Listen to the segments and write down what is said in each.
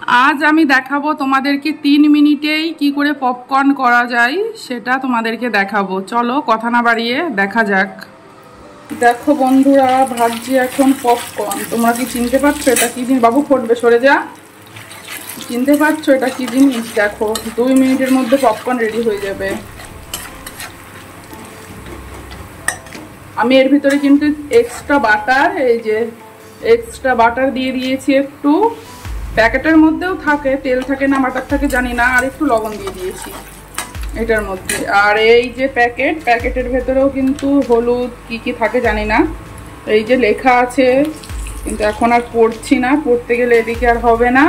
আজ আমি দেখাবো তোমাদেরকে 3 মিনিটেই কি করে পপকর্ন করা যায় সেটা তোমাদেরকে দেখাবো। চলো কথা না বাড়িয়ে দেখা যাক। দেখো বন্ধুরা, ভাজছি এখন পপকর্ন। তোমরা কি চিনতে পারছো এটা কি জিনিস? বাবু ফুটবে, সরে যা। চিনতে পারছো এটা কি জিনিস? দেখো 2 মিনিটের মধ্যে পপকর্ন রেডি হয়ে যাবে। আমি এর ভিতরে কিন্তু এক্সট্রা বাটার, এই যে এক্সট্রা বাটার দিয়ে দিয়েছি একটু। প্যাকেটের মধ্যেও থাকে, তেল থাকে না বাটার থাকে জানি না, আর একটু লবণ দিয়ে দিয়েছি এটার মধ্যে। আর এই যে প্যাকেটের ভেতরেও কিন্তু হলুদ কি কি থাকে জানি না, এই যে লেখা আছে, কিন্তু এখন আর পড়ছি না, পড়তে গেলে এদিকে আর হবে না।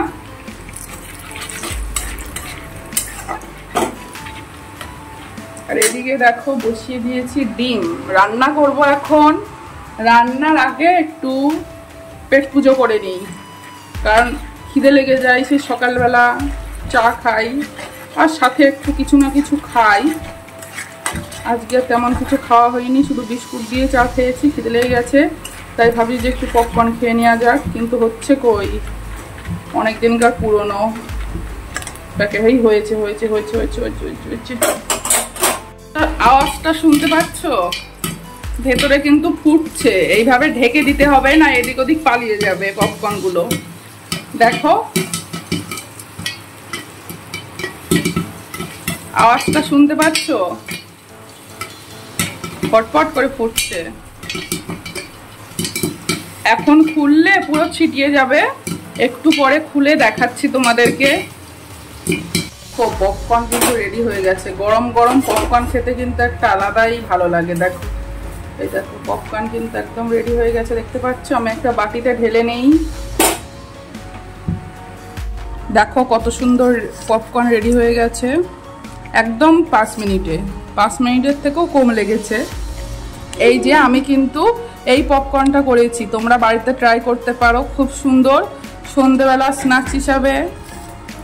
আর এদিকে দেখো বসিয়ে দিয়েছি ডিম। রান্না করব এখন। রান্নার আগে একটু পেট পুজো করে নিই, কারণ খিদে লেগে যায়। সেই সকালবেলা চা খাই আর সাথে একটু কিছু না কিছু খাই। আজকে তেমন কিছু খাওয়া হয়নি, শুধু বিস্কুট দিয়ে চা খেয়েছি। খিদে লেগে গেছে, তাই ভাবি যে একটু পপকর্ন খেয়ে নেওয়া যাক, কিন্তু হচ্ছে কই, অনেক দিনকার পুরনো প্যাকেটেই হয়েছে হয়েছে হয়েছে হয়েছে হয়েছে হয়েছে। আওয়াজটা শুনতে পাচ্ছ? ভেতরে কিন্তু ফুটছে। এইভাবে ঢেকে দিতে হবে, না এদিক ওদিক পালিয়ে যাবে পপকর্ন গুলো। দেখো আওয়াজটা শুনতে পাচ্ছ? ফটফট করে ফুটছে। এখন খুললে পুরো ছিটিয়ে যাবে। একটু পরে খুলে দেখাচ্ছি তোমাদেরকে। পপকর্ন কিন্তু রেডি হয়ে গেছে। গরম গরম পপকর্ন খেতে কিন্তু একটা আলাদাই ভালো লাগে। দেখো এই দেখো পপকর্ন কিন্তু একদম রেডি হয়ে গেছে, দেখতে পাচ্ছ? আমি একটা বাটিতে ঢেলে নেই। দেখো কত সুন্দর পপকর্ন রেডি হয়ে গেছে, একদম 5 মিনিটে। 5 মিনিটের থেকেও কম লেগেছে। এই যে আমি কিন্তু এই পপকর্নটা করেছি, তোমরা বাড়িতে ট্রাই করতে পারো। খুব সুন্দর সন্ধ্যেবেলা স্ন্যাক্স হিসাবে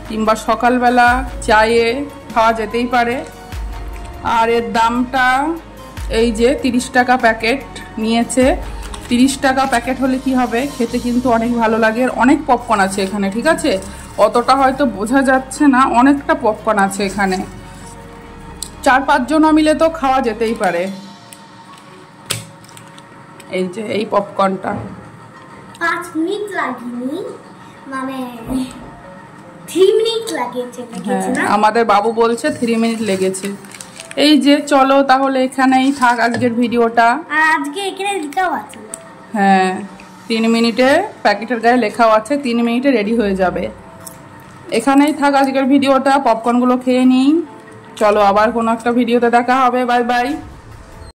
কিংবা সকালবেলা চায়ে খাওয়া যেতেই পারে। আর এর দামটা এই যে 30 টাকা প্যাকেট নিয়েছে। 30 টাকা প্যাকেট হলে কি হবে, খেতে কিন্তু অনেক ভালো লাগে। অনেক পপকর্ন আছে এখানে, ঠিক আছে? অতটা হয়তো বোঝা যাচ্ছে না, অনেকটা পপকর্ন আছে এখানে। 4-5 জন মিলে তো খাওয়া যেতেই পারে। এই যে এই পপকর্নটা 5 মিনিট লাগেনি, মানে 3 মিনিট লেগেছে না? আমাদের বাবু বলছে 3 মিনিট লেগেছে। এই যে চলো তাহলে এখানেই থাক আজকের ভিডিওটা। আর আজকে এখানে লেখাও আছে। হ্যাঁ 3 মিনিটে, প্যাকেটের গায়ে লেখাও আছে 3 মিনিটে রেডি হয়ে যাবে। এখানেই থাক আজকের ভিডিওটা। পপকর্নগুলো খেয়ে নিই। চলো আবার কোনো একটা ভিডিওতে দেখা হবে। Bye bye.